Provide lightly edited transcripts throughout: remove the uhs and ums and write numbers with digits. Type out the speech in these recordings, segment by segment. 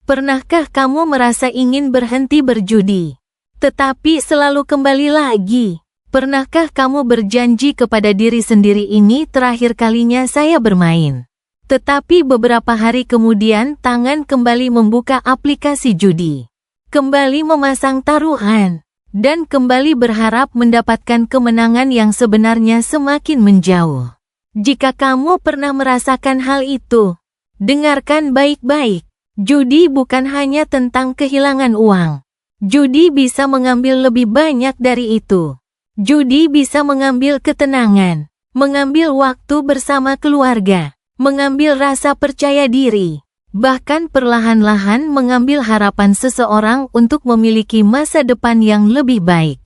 Pernahkah kamu merasa ingin berhenti berjudi, tetapi selalu kembali lagi? Pernahkah kamu berjanji kepada diri sendiri, ini terakhir kalinya saya bermain? Tetapi beberapa hari kemudian tangan kembali membuka aplikasi judi, kembali memasang taruhan, dan kembali berharap mendapatkan kemenangan yang sebenarnya semakin menjauh. Jika kamu pernah merasakan hal itu, dengarkan baik-baik. Judi bukan hanya tentang kehilangan uang. Judi bisa mengambil lebih banyak dari itu. Judi bisa mengambil ketenangan, mengambil waktu bersama keluarga, mengambil rasa percaya diri, bahkan perlahan-lahan mengambil harapan seseorang untuk memiliki masa depan yang lebih baik.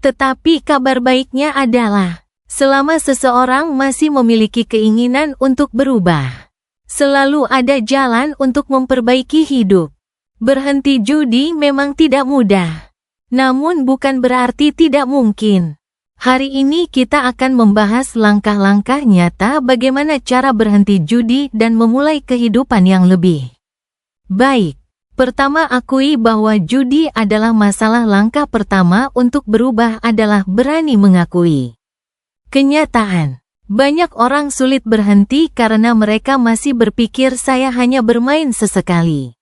Tetapi kabar baiknya adalah, selama seseorang masih memiliki keinginan untuk berubah, selalu ada jalan untuk memperbaiki hidup. Berhenti judi memang tidak mudah, namun bukan berarti tidak mungkin. Hari ini kita akan membahas langkah-langkah nyata bagaimana cara berhenti judi dan memulai kehidupan yang lebih baik. Pertama, akui bahwa judi adalah masalah. Langkah pertama untuk berubah adalah berani mengakui kenyataan. Banyak orang sulit berhenti karena mereka masih berpikir, saya hanya bermain sesekali.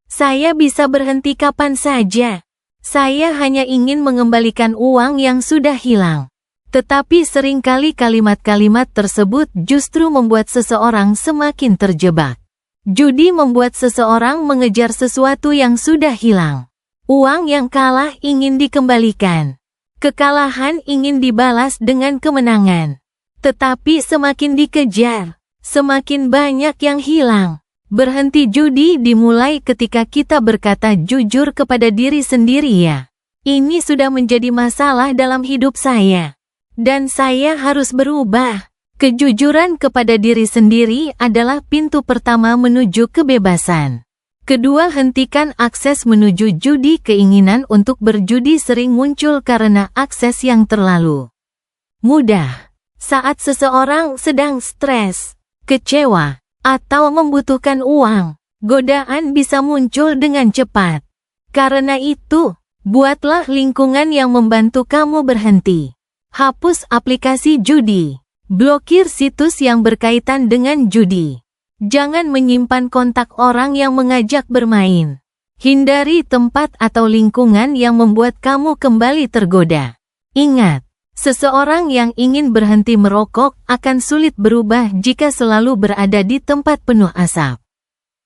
Saya bisa berhenti kapan saja. Saya hanya ingin mengembalikan uang yang sudah hilang. Tetapi seringkali kalimat-kalimat tersebut justru membuat seseorang semakin terjebak. Judi membuat seseorang mengejar sesuatu yang sudah hilang. Uang yang kalah ingin dikembalikan. Kekalahan ingin dibalas dengan kemenangan. Tetapi semakin dikejar, semakin banyak yang hilang. Berhenti judi dimulai ketika kita berkata jujur kepada diri sendiri, ya, ini sudah menjadi masalah dalam hidup saya, dan saya harus berubah. Kejujuran kepada diri sendiri adalah pintu pertama menuju kebebasan. Kedua, hentikan akses menuju judi. Keinginan untuk berjudi sering muncul karena akses yang terlalu mudah. Saat seseorang sedang stres, kecewa, atau membutuhkan uang, godaan bisa muncul dengan cepat. Karena itu, buatlah lingkungan yang membantu kamu berhenti. Hapus aplikasi judi. Blokir situs yang berkaitan dengan judi. Jangan menyimpan kontak orang yang mengajak bermain. Hindari tempat atau lingkungan yang membuat kamu kembali tergoda. Ingat, seseorang yang ingin berhenti merokok akan sulit berubah jika selalu berada di tempat penuh asap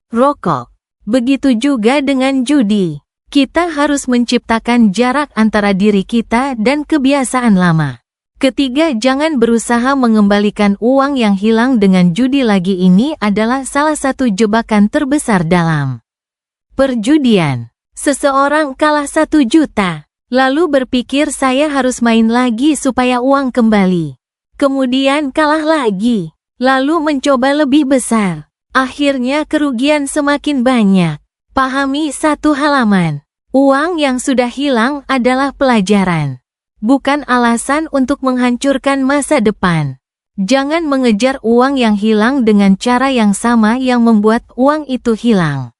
rokok. Begitu juga dengan judi. Kita harus menciptakan jarak antara diri kita dan kebiasaan lama. Ketiga, jangan berusaha mengembalikan uang yang hilang dengan judi lagi. Ini adalah salah satu jebakan terbesar dalam perjudian. Seseorang kalah 1 juta. Lalu berpikir, saya harus main lagi supaya uang kembali. Kemudian kalah lagi. Lalu mencoba lebih besar. Akhirnya kerugian semakin banyak. Pahami satu halaman. Uang yang sudah hilang adalah pelajaran, bukan alasan untuk menghancurkan masa depan. Jangan mengejar uang yang hilang dengan cara yang sama yang membuat uang itu hilang.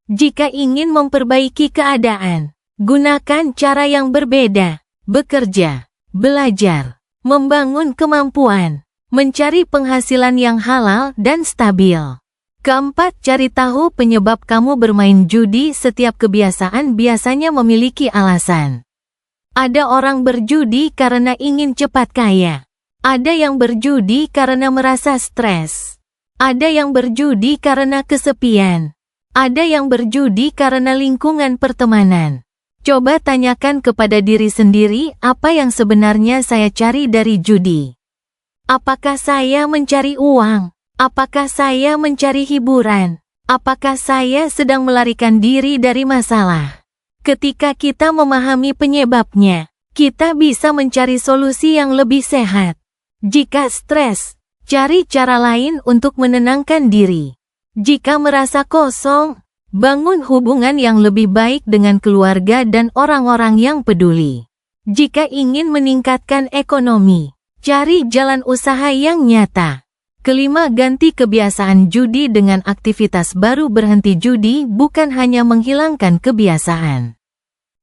Jika ingin memperbaiki keadaan, gunakan cara yang berbeda. Bekerja, belajar, membangun kemampuan, mencari penghasilan yang halal dan stabil. Keempat, cari tahu penyebab kamu bermain judi. Setiap kebiasaan biasanya memiliki alasan. Ada orang berjudi karena ingin cepat kaya. Ada yang berjudi karena merasa stres. Ada yang berjudi karena kesepian. Ada yang berjudi karena lingkungan pertemanan. Coba tanyakan kepada diri sendiri, apa yang sebenarnya saya cari dari judi? Apakah saya mencari uang? Apakah saya mencari hiburan? Apakah saya sedang melarikan diri dari masalah? Ketika kita memahami penyebabnya, kita bisa mencari solusi yang lebih sehat. Jika stres, cari cara lain untuk menenangkan diri. Jika merasa kosong, bangun hubungan yang lebih baik dengan keluarga dan orang-orang yang peduli. Jika ingin meningkatkan ekonomi, cari jalan usaha yang nyata. Kelima, ganti kebiasaan judi dengan aktivitas baru. Berhenti judi bukan hanya menghilangkan kebiasaan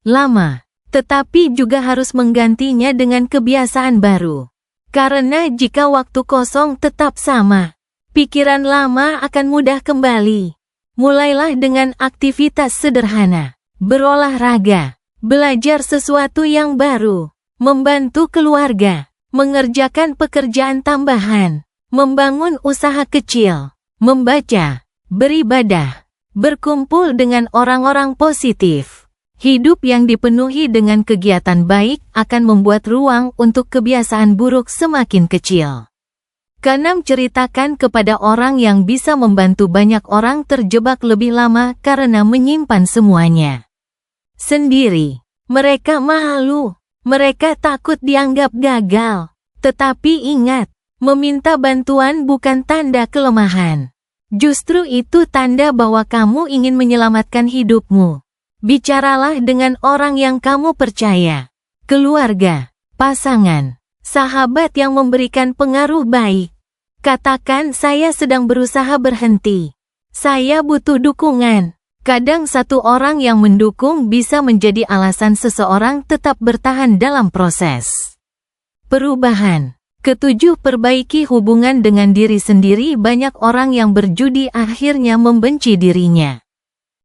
lama, tetapi juga harus menggantinya dengan kebiasaan baru. Karena jika waktu kosong tetap sama, pikiran lama akan mudah kembali. Mulailah dengan aktivitas sederhana, berolahraga, belajar sesuatu yang baru, membantu keluarga, mengerjakan pekerjaan tambahan, membangun usaha kecil, membaca, beribadah, berkumpul dengan orang-orang positif. Hidup yang dipenuhi dengan kegiatan baik akan membuat ruang untuk kebiasaan buruk semakin kecil. Keenam, ceritakan kepada orang yang bisa membantu. Banyak orang terjebak lebih lama karena menyimpan semuanya sendiri. Mereka malu, mereka takut dianggap gagal. Tetapi ingat, meminta bantuan bukan tanda kelemahan. Justru itu tanda bahwa kamu ingin menyelamatkan hidupmu. Bicaralah dengan orang yang kamu percaya, keluarga, pasangan, sahabat yang memberikan pengaruh baik. Katakan, saya sedang berusaha berhenti. Saya butuh dukungan. Kadang satu orang yang mendukung bisa menjadi alasan seseorang tetap bertahan dalam proses perubahan. Ketujuh, perbaiki hubungan dengan diri sendiri. Banyak orang yang berjudi akhirnya membenci dirinya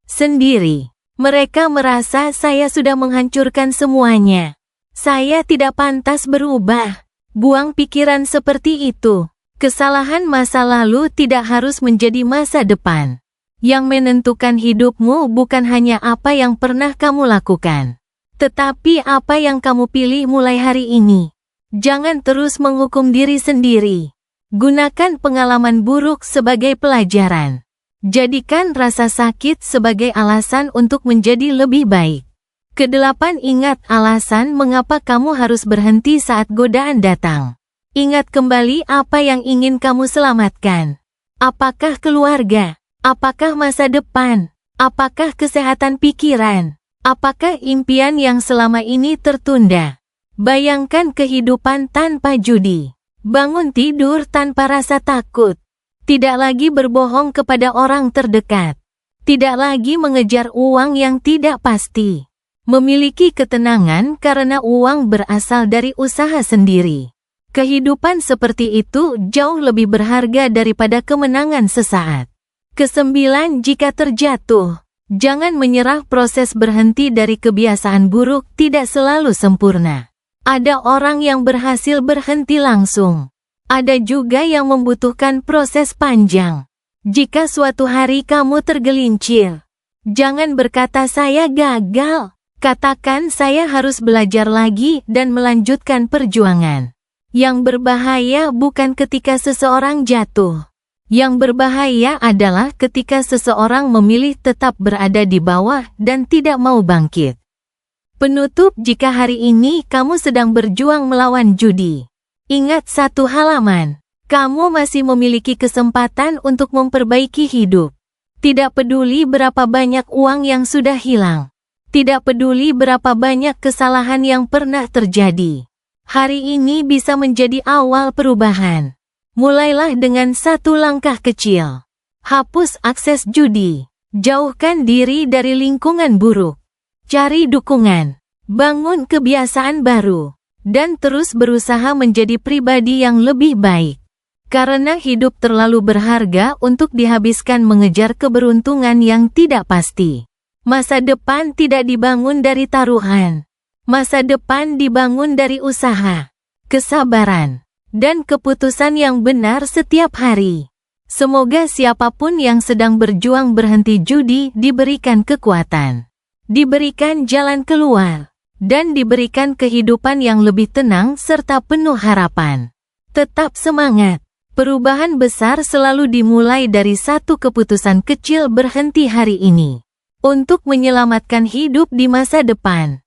sendiri. Mereka merasa, saya sudah menghancurkan semuanya. Saya tidak pantas berubah. Buang pikiran seperti itu. Kesalahan masa lalu tidak harus menjadi masa depan. Yang menentukan hidupmu bukan hanya apa yang pernah kamu lakukan, tetapi apa yang kamu pilih mulai hari ini. Jangan terus menghukum diri sendiri. Gunakan pengalaman buruk sebagai pelajaran. Jadikan rasa sakit sebagai alasan untuk menjadi lebih baik. Kedelapan, ingat alasan mengapa kamu harus berhenti saat godaan datang. Ingat kembali apa yang ingin kamu selamatkan. Apakah keluarga? Apakah masa depan? Apakah kesehatan pikiran? Apakah impian yang selama ini tertunda? Bayangkan kehidupan tanpa judi. Bangun tidur tanpa rasa takut. Tidak lagi berbohong kepada orang terdekat. Tidak lagi mengejar uang yang tidak pasti. Memiliki ketenangan karena uang berasal dari usaha sendiri. Kehidupan seperti itu jauh lebih berharga daripada kemenangan sesaat. Kesembilan, jika terjatuh, jangan menyerah. Proses berhenti dari kebiasaan buruk tidak selalu sempurna. Ada orang yang berhasil berhenti langsung. Ada juga yang membutuhkan proses panjang. Jika suatu hari kamu tergelincir, jangan berkata saya gagal. Katakan saya harus belajar lagi dan melanjutkan perjuangan. Yang berbahaya bukan ketika seseorang jatuh. Yang berbahaya adalah ketika seseorang memilih tetap berada di bawah dan tidak mau bangkit. Penutup, jika hari ini kamu sedang berjuang melawan judi, ingat satu halaman. Kamu masih memiliki kesempatan untuk memperbaiki hidup. Tidak peduli berapa banyak uang yang sudah hilang. Tidak peduli berapa banyak kesalahan yang pernah terjadi. Hari ini bisa menjadi awal perubahan. Mulailah dengan satu langkah kecil. Hapus akses judi. Jauhkan diri dari lingkungan buruk. Cari dukungan. Bangun kebiasaan baru. Dan terus berusaha menjadi pribadi yang lebih baik. Karena hidup terlalu berharga untuk dihabiskan mengejar keberuntungan yang tidak pasti. Masa depan tidak dibangun dari taruhan. Masa depan dibangun dari usaha, kesabaran, dan keputusan yang benar setiap hari. Semoga siapapun yang sedang berjuang berhenti judi diberikan kekuatan, diberikan jalan keluar, dan diberikan kehidupan yang lebih tenang serta penuh harapan. Tetap semangat. Perubahan besar selalu dimulai dari satu keputusan kecil. Berhenti hari ini untuk menyelamatkan hidup di masa depan.